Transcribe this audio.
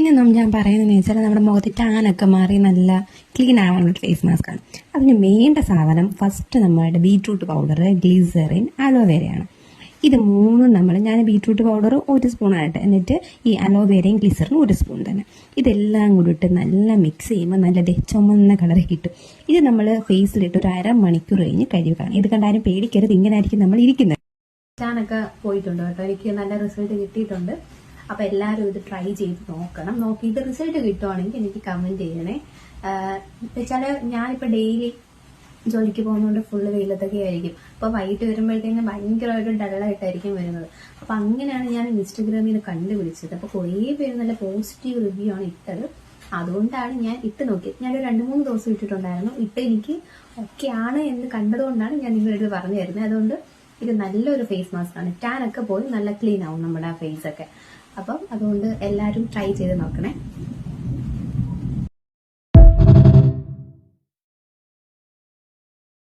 ഇനി ഞാൻ പറയുന്നതെന്ന് വെച്ചാൽ നമ്മുടെ മുഖത്ത് ടാനൊക്കെ മാറി നല്ല ക്ലീൻ ആവാനുള്ള ഫേസ് മാസ്ക് ആണ്. അതിന് വേണ്ട സാധനം ഫസ്റ്റ് നമ്മളുടെ ബീട്രൂട്ട് പൗഡർ, ഗ്ലിസറിൻ, അലോവേരയാണ്. ഇത് മൂന്നും ഞാൻ ബീട്രൂട്ട് പൗഡർ 1 സ്പൂണായിട്ട്, എന്നിട്ട് ഈ അലോവേരയും ഗ്ലിസറിനും 1 സ്പൂൺ തന്നെ, ഇതെല്ലാം കൂടി ഇട്ട് നല്ല മിക്സ് ചെയ്യുമ്പോൾ നല്ല ചുമന്ന കളറിൽ കിട്ടും. ഇത് നമ്മൾ ഫേസിലിട്ട് ഒരു 1/2 മണിക്കൂർ കഴിഞ്ഞ് കഴുകാണ്. ഇത് കണ്ടാലും പേടിക്കരുത്, ഇങ്ങനെ ആയിരിക്കും നമ്മൾ ഇരിക്കുന്നത്. ഞാനൊക്കെ പോയിട്ടുണ്ട് കേട്ടോ, എനിക്ക് നല്ല റിസൾട്ട് കിട്ടിയിട്ടുണ്ട്. അപ്പൊ എല്ലാവരും ഇത് ട്രൈ ചെയ്ത് നോക്കണം. നോക്കിയിട്ട് റിസൾട്ട് കിട്ടുവാണെങ്കിൽ എനിക്ക് കമന്റ് ചെയ്യണേ. വെച്ചാല് ഞാനിപ്പോ ഡെയിലി ജോലിക്ക് പോകുന്നതുകൊണ്ട് ഫുള്ള് വെയിലത്തൊക്കെ ആയിരിക്കും. അപ്പൊ വൈകിട്ട് വരുമ്പോഴത്തേക്കും ഭയങ്കരമായിട്ട് ഡള്ളായിട്ടായിരിക്കും വരുന്നത്. അപ്പൊ അങ്ങനെയാണ് ഞാൻ ഇൻസ്റ്റഗ്രാമിൽ നിന്ന് കണ്ടുപിടിച്ചത്. അപ്പൊ കുറേ പേര് നല്ല പോസിറ്റീവ് റിവ്യൂ ആണ് ഇട്ടത്. അതുകൊണ്ടാണ് ഞാൻ ഇട്ട് നോക്കിയത്. ഞാനൊരു 2-3 ദിവസം ഇട്ടിട്ടുണ്ടായിരുന്നു. ഇപ്പൊ എനിക്ക് ഓക്കെ ആണ് എന്ന് കണ്ടതുകൊണ്ടാണ് ഞാൻ നിങ്ങളുടെ പറഞ്ഞു തരുന്നത്. അതുകൊണ്ട് ഇത് നല്ലൊരു ഫേസ് മാസ്ക് ആണ്. ടാൻ ഒക്കെ പോയി നല്ല ക്ലീൻ ആവും നമ്മുടെ ആ ഫേസ് ഒക്കെ. അപ്പം അതുകൊണ്ട് എല്ലാവരും ട്രൈ ചെയ്ത് നോക്കണേ.